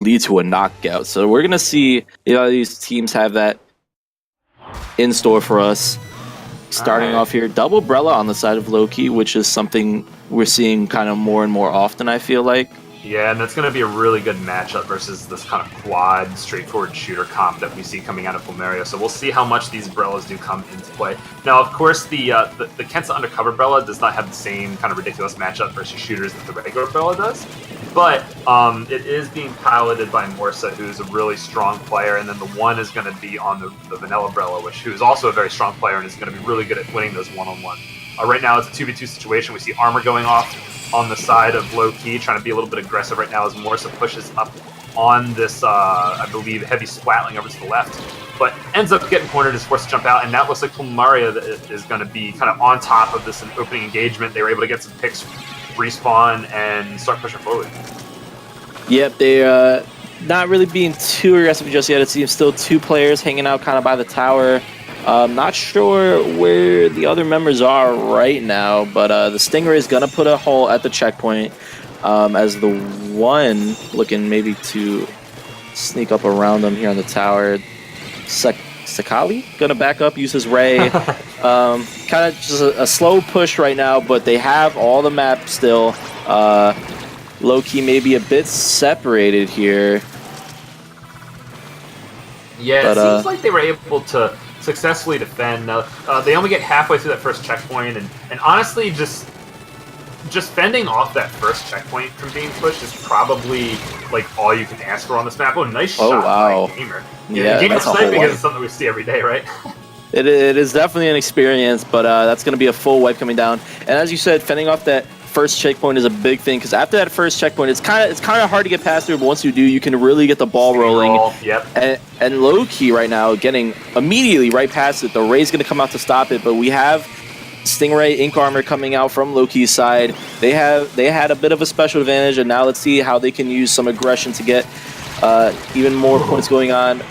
lead to a knockout. So we're gonna see, these teams have that in store for us. Starting off here, double Brella on the side of Lowkey, which is something we're seeing kind of more and more often, I feel like. Yeah, and that's going to be a really good matchup versus this kind of quad, straightforward shooter comp that we see coming out of Plumeria. So we'll see how much these Brellas do come into play. Now, of course, the Kensa Undercover Brella does not have the same kind of ridiculous matchup versus shooters that the regular Brella does. But it is being piloted by Morsa, who's a really strong player, and then the one is going to be on the Vanilla Brella, who is also a very strong player and is going to be really good at winning those one-on-one. Right now, it's a 2v2 situation. We see armor going off on the side of Lowkey, trying to be a little bit aggressive right now as Morsa pushes up on this, I believe, heavy splatling over to the left, but ends up getting cornered, is forced to jump out, and that looks like Plumeria is going to be kind of on top of this opening engagement. They were able to get some picks, respawn, and start pushing forward. Yep, they're not really being too aggressive just yet. It seems still two players hanging out kind of by the tower. Not sure where the other members are right now, but the Stingray is going to put a hole at the checkpoint as the one looking maybe to sneak up around them here on the tower. Sakali going to back up, use his Ray. Kind of just a slow push right now, but they have all the map still. Lowkey maybe a bit separated here. Yeah, it seems like they were able to successfully defend. They only get halfway through that first checkpoint, and honestly, just fending off that first checkpoint from being pushed is probably like all you can ask for on this map. Oh, nice shot by Gamer. Yeah, Gamer sniping is something we see every day, right? It is definitely an experience, but that's going to be a full wipe coming down. And as you said, fending off that first checkpoint is a big thing, because after that first checkpoint, it's kind of hard to get past through, but once you do, you can really get the ball rolling. Yep. And Lowkey right now getting immediately right past it. The Ray's going to come out to stop it, but we have Stingray Ink Armor coming out from Lowkey's side. They had a bit of a special advantage, and now let's see how they can use some aggression to get even more points going on.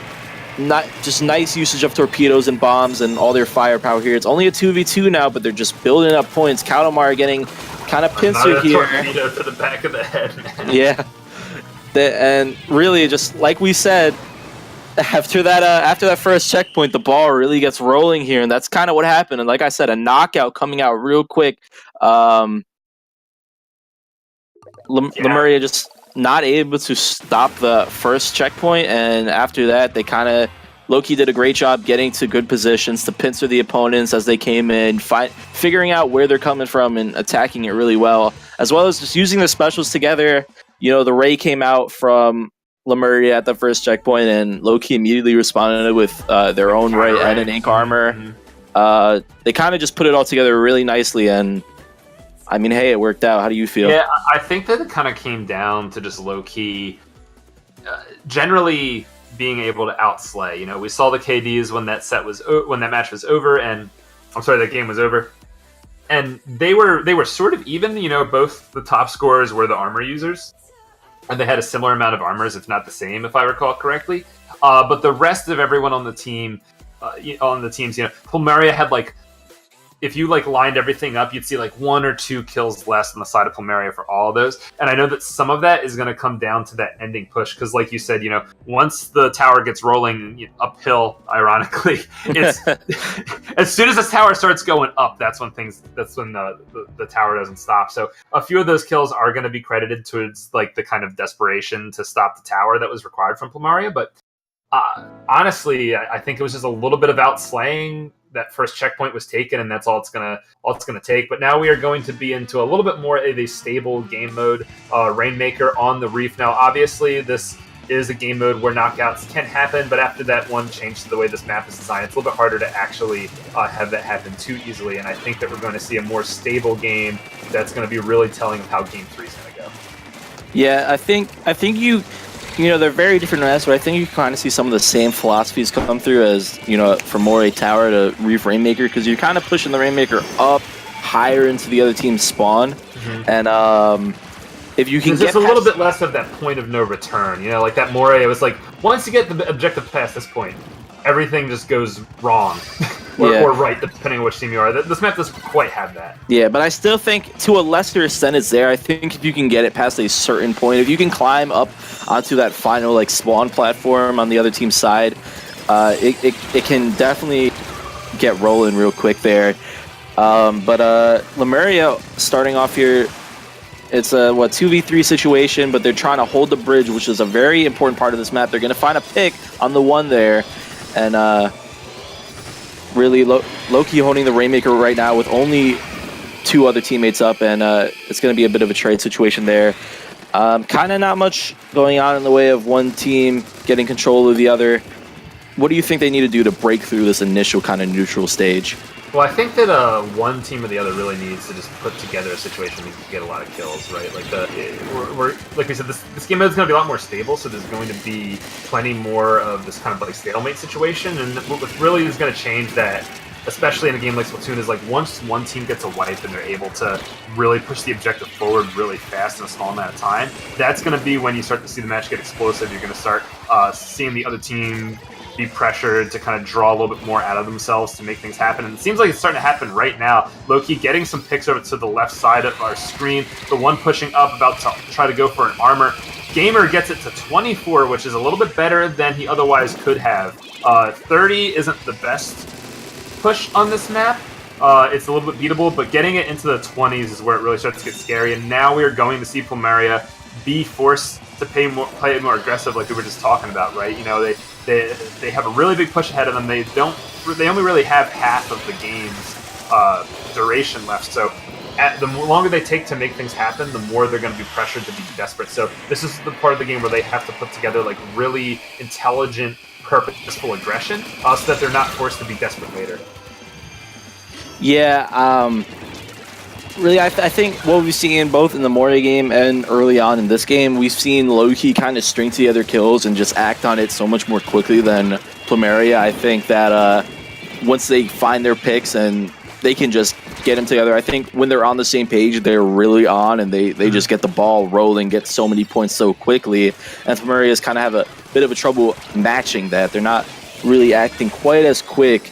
Not just nice usage of torpedoes and bombs and all their firepower here. It's only a 2v2 now, but they're just building up points. Kautomar getting kind of pincered here. Torpedo to the back of the head, man. Yeah, and really, just like we said, after that first checkpoint, the ball really gets rolling here, and that's kind of what happened. And like I said, a knockout coming out real quick. Plumeria just not able to stop the first checkpoint, and after that, they kind of Lowkey did a great job getting to good positions to pincer the opponents as they came in, figuring out where they're coming from and attacking it really well, as well as just using the specials together. The Ray came out from Plumeria at the first checkpoint, and Lowkey immediately responded with their own Ray and an Ink Armor. Mm-hmm. They kind of just put it all together really nicely, and I mean, hey, it worked out. How do you feel? Yeah, I think that it kind of came down to just Lowkey generally being able to outslay. We saw the KDs when that match was over, and that game was over, and they were sort of even. Both the top scorers were the armor users, and they had a similar amount of armors, if not the same, if I recall correctly. But the rest of everyone on the teams, Plumeria had if you lined everything up, you'd see 1 or 2 kills less on the side of Plumeria for all of those. And I know that some of that is going to come down to that ending push, because like you said, once the tower gets rolling uphill, ironically, it's as soon as the tower starts going up, that's when the tower doesn't stop. So a few of those kills are going to be credited towards the kind of desperation to stop the tower that was required from Plumeria. But honestly, I think it was just a little bit of outslaying. That first checkpoint was taken, and that's all it's gonna take. But now we are going to be into a little bit more of a stable game mode. Rainmaker on the Reef. Now, obviously, this is a game mode where knockouts can happen, but after that one change to the way this map is designed, it's a little bit harder to actually have that happen too easily. And I think that we're going to see a more stable game that's going to be really telling of how Game 3 is going to go. Yeah, I think they're very different maps, but I think you kind of see some of the same philosophies come through as, from Moray Tower to Reef Rainmaker, because you're kind of pushing the Rainmaker up higher into the other team's spawn. Mm-hmm. And if you can get a little bit less of that point of no return, like that Moray, it was once you get the objective past this point, everything just goes wrong. Or right, depending on which team you are. This map doesn't quite have that. Yeah, but I still think to a lesser extent it's there. I think if you can get it past a certain point, if you can climb up onto that final like spawn platform on the other team's side, it can definitely get rolling real quick there. But Plumeria starting off here, it's a 2v3 situation, but they're trying to hold the bridge, which is a very important part of this map. They're going to find a pick on the one there, and really Lowkey holding the Rainmaker right now with only 2 other teammates up, and it's going to be a bit of a trade situation there. Kind of not much going on in the way of one team getting control of the other. What do you think they need to do to break through this initial kind of neutral stage? Well, I think that one team or the other really needs to just put together a situation that can get a lot of kills, right? Like like we said, this game is going to be a lot more stable, so there's going to be plenty more of this kind of like stalemate situation. And what really is going to change that, especially in a game like Splatoon, is like once one team gets a wipe and they're able to really push the objective forward really fast in a small amount of time, that's going to be when you start to see the match get explosive. You're going to start seeing the other team be pressured to kind of draw a little bit more out of themselves to make things happen. And it seems like it's starting to happen right now. Lowkey getting some picks over to the left side of our screen. The one pushing up about to try to go for an armor. Gamer gets it to 24, which is a little bit better than he otherwise could have. 30 isn't the best push on this map. It's a little bit beatable, but getting it into the 20s is where it really starts to get scary. And now we are going to see Plumeria be forced to play more aggressive, like we were just talking about, right? You know, they have a really big push ahead of them. They only really have half of the game's duration left. So the longer they take to make things happen, the more they're going to be pressured to be desperate. So this is the part of the game where they have to put together like really intelligent, purposeful aggression, so that they're not forced to be desperate later. Yeah, really, I think what we've seen both in the Moria game and early on in this game, we've seen Lowkey kind of string together kills and just act on it so much more quickly than Plumeria. I think that once they find their picks and they can just get them together, I think when they're on the same page, they're really on, and they just get the ball rolling, get so many points so quickly. And Plumeria's kind of have a bit of a trouble matching that. They're not really acting quite as quick.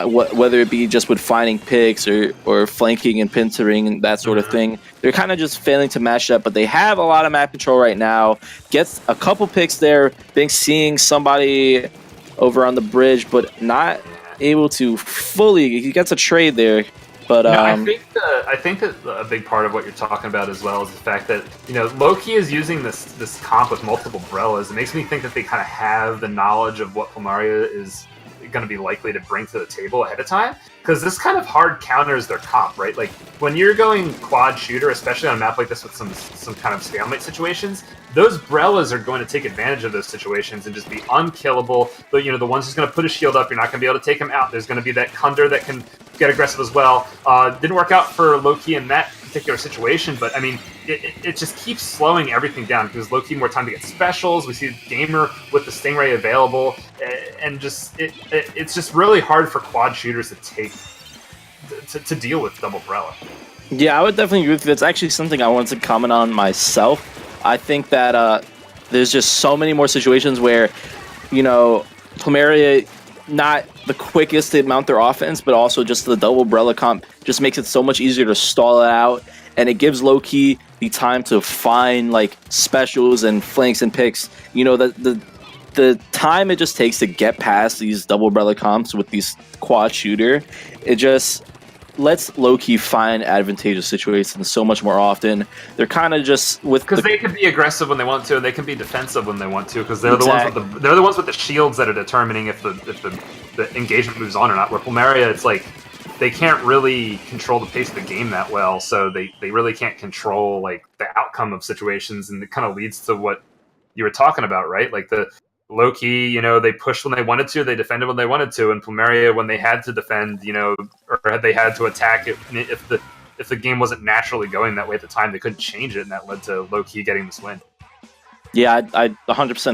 Whether it be just with finding picks or flanking and pincering and that sort of thing. They're kind of just failing to match up, but they have a lot of map control right now. Gets a couple picks there, seeing somebody over on the bridge, but not able to fully. He gets a trade there. But I think that a big part of what you're talking about as well is the fact that, you know, Lowkey is using this comp with multiple Brellas. It makes me think that they kind of have the knowledge of what Plumeria is going to be likely to bring to the table ahead of time, because this kind of hard counters their comp, right? Like when you're going quad shooter, especially on a map like this with some kind of stalemate situations, those Brellas are going to take advantage of those situations and just be unkillable. But you know, the one's just going to put a shield up, you're not going to be able to take him out. There's going to be that Kunder that can get aggressive as well. Didn't work out for Lowkey in that particular situation, but I mean, it just keeps slowing everything down because Lowkey more time to get specials. We see Gamer with the Stingray available, and just it's just really hard for quad shooters to take to deal with double Brella. Yeah, I would definitely agree with you. That's actually something I wanted to comment on myself. I think that there's just so many more situations where, you know, Plumeria, not the quickest to mount their offense, but also just the double Brella comp just makes it so much easier to stall it out, and it gives Lowkey the time to find like specials and flanks and picks. You know, the time it just takes to get past these double Brella comps with these quad shooter, it just lets Lowkey find advantageous situations so much more often. They're kind of just with because they can be aggressive when they want to, and they can be defensive when they want to, because they're the ones with the shields that are determining if the engagement moves on or not. Where Plumeria, it's like they can't really control the pace of the game that well, so they really can't control like the outcome of situations, and it kind of leads to what you were talking about, right? Like the Lowkey, you know, they pushed when they wanted to, they defended when they wanted to, and Plumeria, when they had to defend, you know, or they had to attack, if the game wasn't naturally going that way at the time, they couldn't change it, and that led to Lowkey getting this win. Yeah, I 100%